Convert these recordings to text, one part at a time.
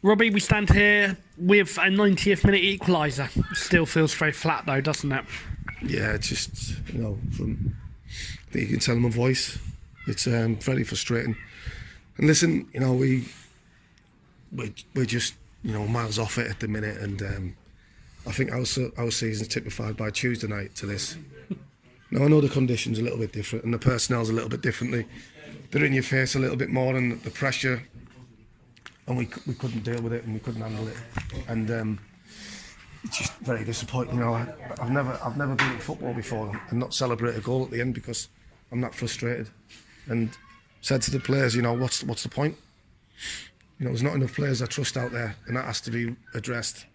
Robbie, we stand here with a 90th minute equaliser. Still feels very flat though, doesn't it? Yeah, it's just, from I think you can tell in my voice, it's very frustrating. And listen, we're just miles off it at the minute, and I think our season's typified by Tuesday night to this. Now I know the conditions are a little bit different and the personnel's a little bit differently. They're in your face a little bit more, and the pressure, and we couldn't deal with it and we couldn't handle it, and it's just very disappointing. I've never been at football before and not celebrate a goal at the end because I'm that frustrated, and said to the players, what's the point? There's not enough players I trust out there, and that has to be addressed.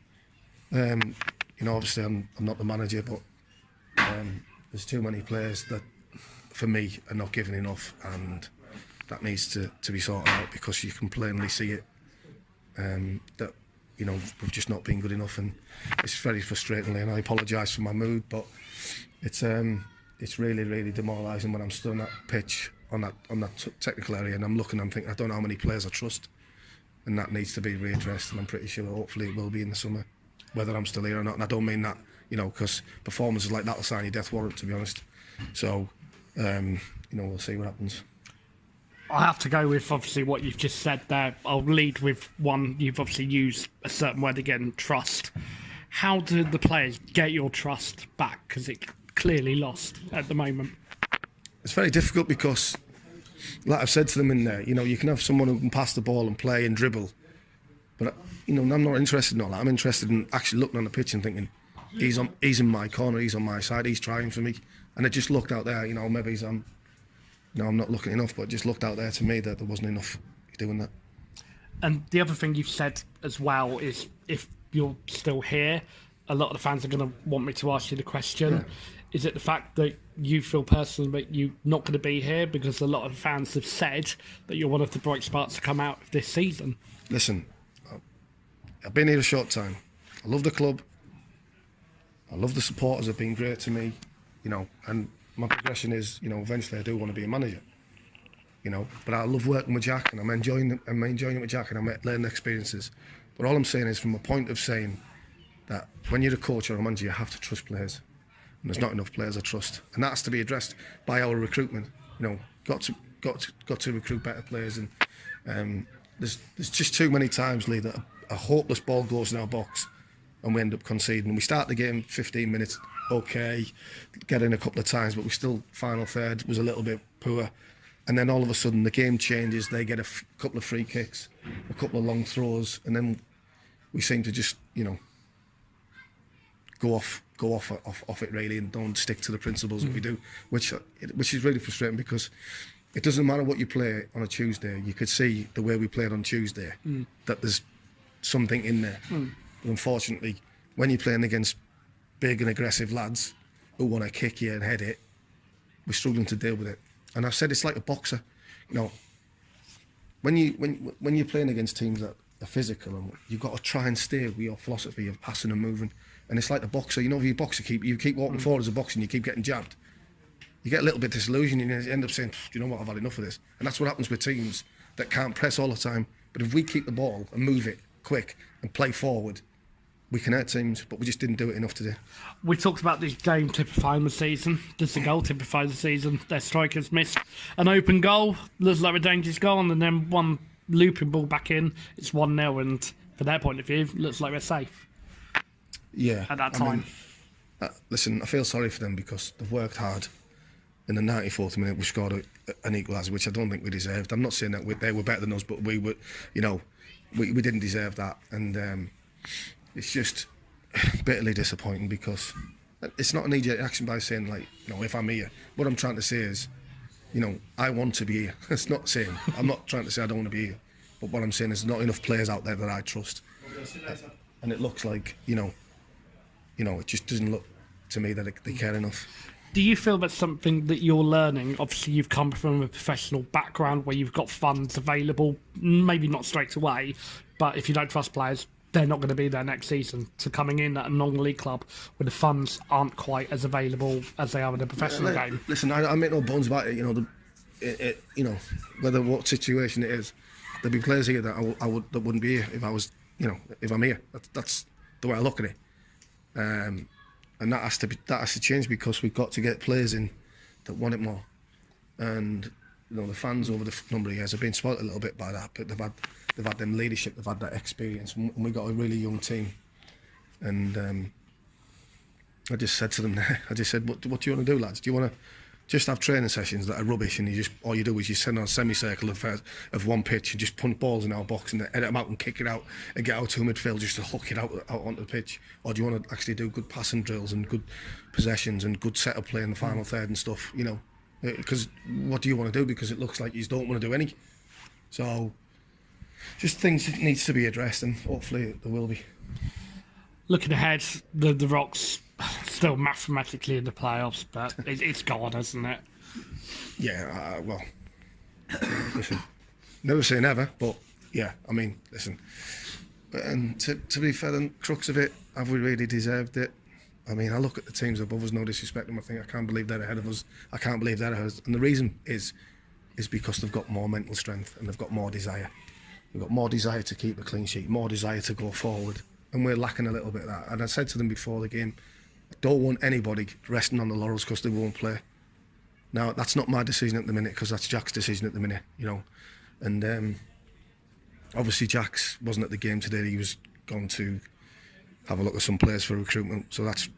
Obviously I'm not the manager, but there's too many players that, for me, are not giving enough, and that needs to be sorted out, because you can plainly see it, that we've just not been good enough, and it's very frustrating. And I apologise for my mood, but it's really, really demoralising when I'm stood on that pitch on that technical area, and I'm thinking, I don't know how many players I trust, and that needs to be readdressed. And I'm pretty sure, hopefully, it will be in the summer, whether I'm still here or not. And I don't mean that, because performances like that will sign your death warrant, to be honest. So, we'll see what happens. I have to go with, obviously, what you've just said there. I'll lead with one. You've obviously used a certain word again, trust. How do the players get your trust back? Because it's clearly lost at the moment. It's very difficult because, like I've said to them in there, you can have someone who can pass the ball and play and dribble. But, I'm not interested in all that. I'm interested in actually looking on the pitch and thinking, he's in my corner, he's on my side, he's trying for me. And it just looked out there, maybe I'm not looking enough, but it just looked out there to me that there wasn't enough doing that. And the other thing you've said as well is, if you're still here, a lot of the fans are going to want me to ask you the question. Yeah. Is it the fact that you feel personally that you're not going to be here? Because a lot of the fans have said that you're one of the bright sparks to come out of this season. Listen, I've been here a short time. I love the club. I love the supporters, have been great to me, and my progression is, eventually I do want to be a manager, but I love working with Jack, and I'm enjoying it with Jack, and I'm learning experiences. But all I'm saying is, from a point of saying that when you're a coach or a manager, you have to trust players, and there's not enough players I trust, and that has to be addressed by our recruitment. Got to recruit better players, and there's just too many times, Leigh, that a hopeless ball goes in our box and we end up conceding. We start the game 15 minutes okay, get in a couple of times, but we still, final third was a little bit poor, and then all of a sudden the game changes. They get a couple of free kicks, a couple of long throws, and then we seem to just go off it really, and don't stick to the principles that we do, which is really frustrating, because it doesn't matter what you play on a Tuesday. You could see the way we played on Tuesday that there's something in there. But unfortunately, when you're playing against big and aggressive lads who want to kick you and head it, we're struggling to deal with it. And I've said it's like a boxer. When you're playing against teams that are physical, and you've got to try and stay with your philosophy of passing and moving. And it's like the boxer. If you boxer, you keep walking forward as a boxer, and you keep getting jabbed. You get a little bit disillusioned, and you end up saying, "Do you know what? I've had enough of this." And that's what happens with teams that can't press all the time. But if we keep the ball and move it quick and play forward, we can hurt teams, but we just didn't do it enough today. We talked about this game typifying the season. Does the goal typify the season? Their strikers missed an open goal, looks like a dangerous goal, and then one looping ball back in. It's 1-0, and from their point of view, looks like they're safe. Yeah. At that time. Listen, I feel sorry for them, because they've worked hard. In the 94th minute, we scored an equaliser, which I don't think we deserved. I'm not saying that they were better than us, but we were, we didn't deserve that, and it's just bitterly disappointing, because it's not an knee-jerk action by saying, if I'm here. What I'm trying to say is, I want to be here. It's not saying, I'm not trying to say I don't want to be here, but what I'm saying is, there's not enough players out there that I trust, and it looks like, it just doesn't look to me that they care enough. Do you feel that's something that you're learning? Obviously, you've come from a professional background where you've got funds available, maybe not straight away, but if you don't trust players, they're not going to be there next season. So coming in at a non-league club where the funds aren't quite as available as they are in a professional game. Listen, I make no bones about it. Whether what situation it is, there'd be players here that that wouldn't be here if I was, if I'm here. That's the way I look at it. And that has to change, because we've got to get players in that want it more. And the fans over the number of years have been spoilt a little bit by that, but they've had them leadership, they've had that experience, and we've got a really young team. And I just said to them there, what do you want to do, lads? Do you want to just have training sessions that are rubbish, and all you do is you send on a semicircle of one pitch and just punt balls in our box and edit them out and kick it out and get out to midfield just to hook it out onto the pitch? Or do you want to actually do good passing drills and good possessions and good set of play in the final third and stuff? Because what do you want to do? Because it looks like you don't want to do any. So just things that needs to be addressed, and hopefully there will be. Looking ahead, the Rock's still mathematically in the playoffs, but it's gone, isn't it? Yeah, well, listen, never say never, but yeah, I mean, listen. And to be fair, the crux of it, have we really deserved it? I mean, I look at the teams above us, no disrespect them, I think I can't believe they're ahead of us. I can't believe they're ahead of us. And the reason is because they've got more mental strength and they've got more desire. They've got more desire to keep a clean sheet, more desire to go forward. And we're lacking a little bit of that. And I said to them before the game, I don't want anybody resting on the laurels because they won't play. Now, that's not my decision at the minute, because that's Jack's decision at the minute, And obviously Jack's wasn't at the game today. He was going to have a look at some players for recruitment. So that's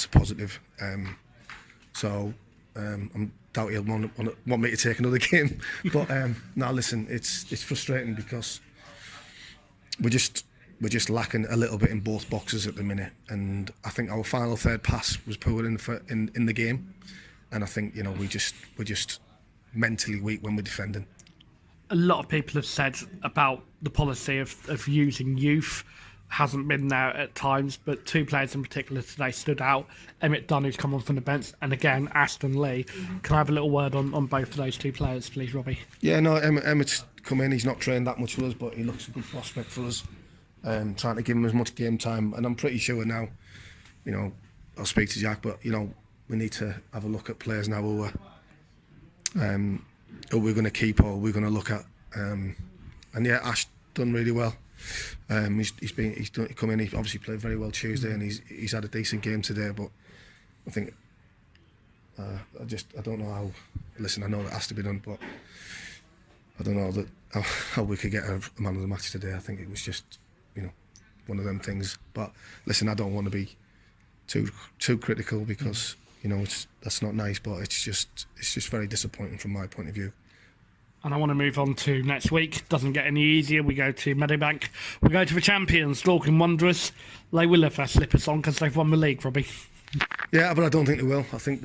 a positive. I doubt he'll want me to take another game. But no, listen, it's frustrating because we're just lacking a little bit in both boxes at the minute, and I think our final third pass was poor in the game, and I think we're just mentally weak when we're defending. A lot of people have said about the policy of using youth hasn't been there at times, but two players in particular today stood out. Emmett Dunn, who's come on from the bench, and again Ashton Leigh. Can I have a little word on both of those two players, please, Robbie? Yeah, no, Emmett's come in. He's not trained that much with us, but he looks a good prospect for us. Trying to give him as much game time, and I'm pretty sure now, I'll speak to Jack, but we need to have a look at players now who we're going to keep or we're going to look at. And yeah, Ash done really well. He's come in. He obviously played very well Tuesday, and he's had a decent game today. But I think I don't know how. Listen, I know that has to be done, but I don't know how we could get a man of the match today. I think it was just one of them things. But listen, I don't want to be too critical, because that's not nice. But it's just very disappointing from my point of view. And I want to move on to next week. Doesn't get any easier. We go to Meadowbank. We go to the champions, Dorking Wanderers. They will have their slippers on because they've won the league, Robbie. Yeah, but I don't think they will. I think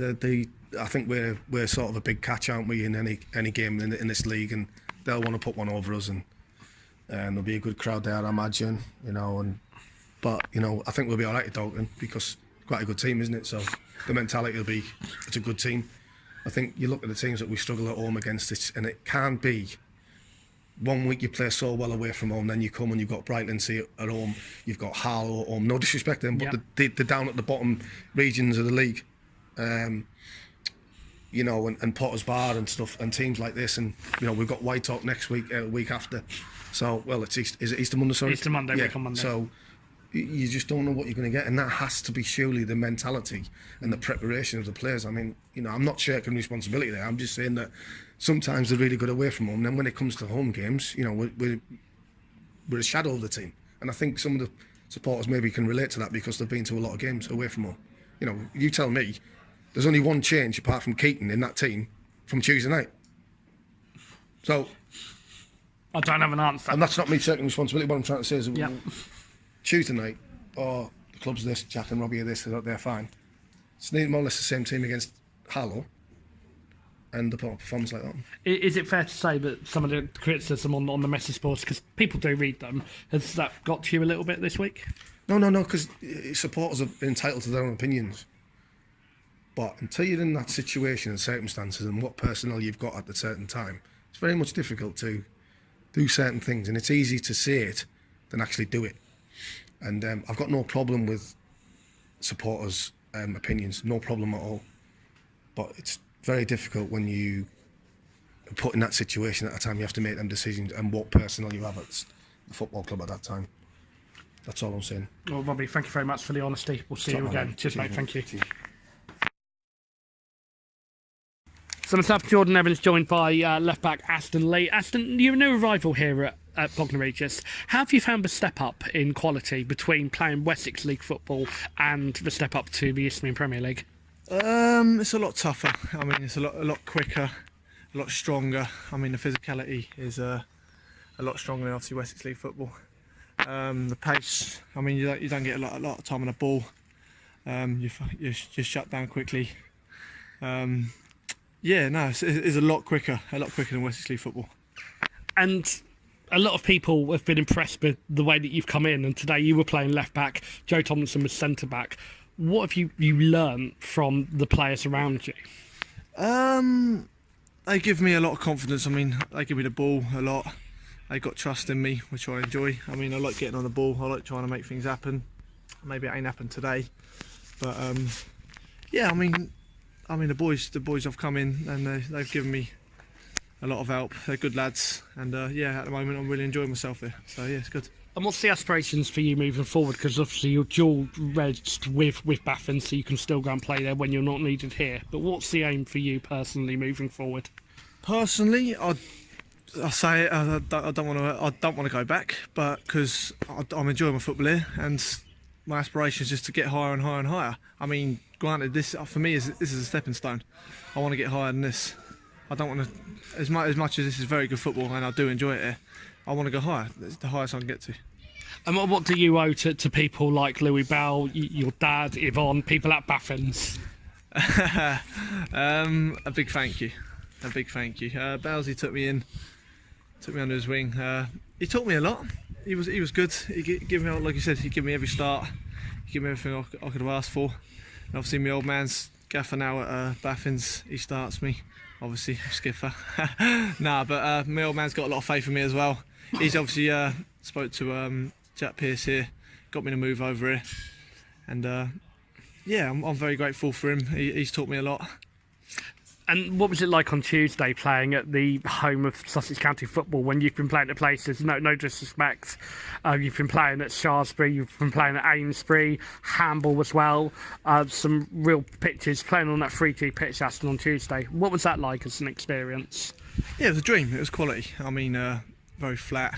I think we're sort of a big catch, aren't we, in any game in this league, and they'll want to put one over us, and there'll be a good crowd there, I imagine. But I think we'll be all right at Dorking, because it's quite a good team, isn't it? So the mentality will be, it's a good team. I think you look at the teams that we struggle at home against, and it can't be 1 week you play so well away from home, then you come and you've got Brighton at home, you've got Harlow at home. No disrespect to them, but they're down at the bottom regions of the league. And Potter's Bar and stuff, and teams like this, and we've got White Hawk next week, week after. So it's is it Easter Monday? Sorry, Easter Monday, week on Monday. So you just don't know what you're going to get, and that has to be surely the mentality and the preparation of the players. I mean, I'm not shirking responsibility there. I'm just saying that sometimes they're really good away from home, and then when it comes to home games, we're a shadow of the team. And I think some of the supporters maybe can relate to that, because they've been to a lot of games away from home. You tell me, there's only one change apart from Keaton in that team from Tuesday night. So I don't have an answer. And that's not me taking responsibility. What I'm trying to say is, Tuesday night, the club's this, Jack and Robbie are this, they're fine. It's more or less the same team against Harlow, and the performance like that. Is it fair to say that some of the criticism on the message boards, because people do read them, has that got to you a little bit this week? No, because supporters are entitled to their own opinions. But until you're in that situation and circumstances and what personnel you've got at a certain time, it's very much difficult to do certain things, and it's easy to say it than actually do it. And I've got no problem with supporters' opinions, no problem at all. But it's very difficult when you put in that situation at a time, you have to make them decisions and what personnel you have at the football club at that time. That's all I'm saying. Well, Robbie, thank you very much for the honesty. We'll see you again. Cheers, mate. Thank you. So myself, Jordan Evans, joined by left back Ashton Leigh. Ashton, you're a new arrival here at Bognor Regis. How have you found the step up in quality between playing Wessex League football and the step up to the Isthmian Premier League? It's a lot tougher. I mean, it's a lot quicker, a lot stronger. I mean, the physicality is a lot stronger than obviously Wessex League football. The pace. I mean, you don't get a lot of time on the ball. You're just shut down quickly. Yeah, no, it's a lot quicker than Wessex League football. And a lot of people have been impressed with the way that you've come in, and today you were playing left back, Joe Tomlinson was centre back. What have you learned from the players around you? They give me a lot of confidence. I mean, they give me the ball a lot. They got trust in me, which I enjoy. I mean, I like getting on the ball. I like trying to make things happen. Maybe it ain't happened today, but yeah. I mean, the boys have come in and they've given me a lot of help. They're good lads, and yeah, at the moment I'm really enjoying myself here. So yeah, it's good. And what's the aspirations for you moving forward? Because obviously you're dual-regged with Baffin, so you can still go and play there when you're not needed here. But what's the aim for you personally moving forward? Personally, I say it, I don't want to go back, but because I'm enjoying my football here, and my aspiration is just to get higher and higher and higher. I mean, granted, this for me this is a stepping stone. I want to get higher than this. I don't want to, as much as this is very good football and I do enjoy it here, I want to go higher. It's the highest I can get to. And what do you owe to people like Louis Bell, your dad, Yvonne, people at Baffin's? A big thank you. A big thank you. Bowsy took me under his wing. He taught me a lot. He was good. He gave me, like you said, he gave me every start. He gave me everything I could have asked for. And obviously, my old man's gaffer now at Baffin's. He starts me. Obviously, skipper. Nah, but my old man's got a lot of faith in me as well. He's obviously spoke to Jack Pearce here, got me to move over here, and yeah, I'm very grateful for him. He's taught me a lot. And what was it like on Tuesday playing at the home of Sussex County football when you've been playing at places, no disrespect, you've been playing at Shaftesbury, you've been playing at Amesbury, Hamble as well, some real pitches, playing on that 3G pitch, Ashton, on Tuesday. What was that like as an experience? Yeah, it was a dream. It was quality. I mean, very flat.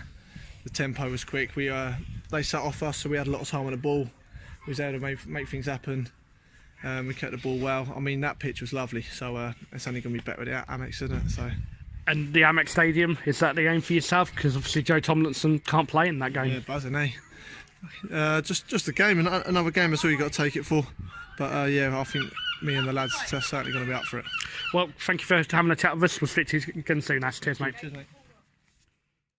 The tempo was quick. They sat off us, so we had a lot of time on the ball. We was able to make things happen. We kept the ball well. I mean, that pitch was lovely, so it's only going to be better with the Amex, isn't it? So. And the Amex Stadium, is that the aim for yourself? Because obviously Joe Tomlinson can't play in that game. Yeah, buzzing, eh? Just a game, another game. That's all you got to take it for. But yeah, I think me and the lads are certainly going to be up for it. Well, thank you for having a chat with us. We'll speak to you again soon, Ash. Cheers, mate. Cheers, mate.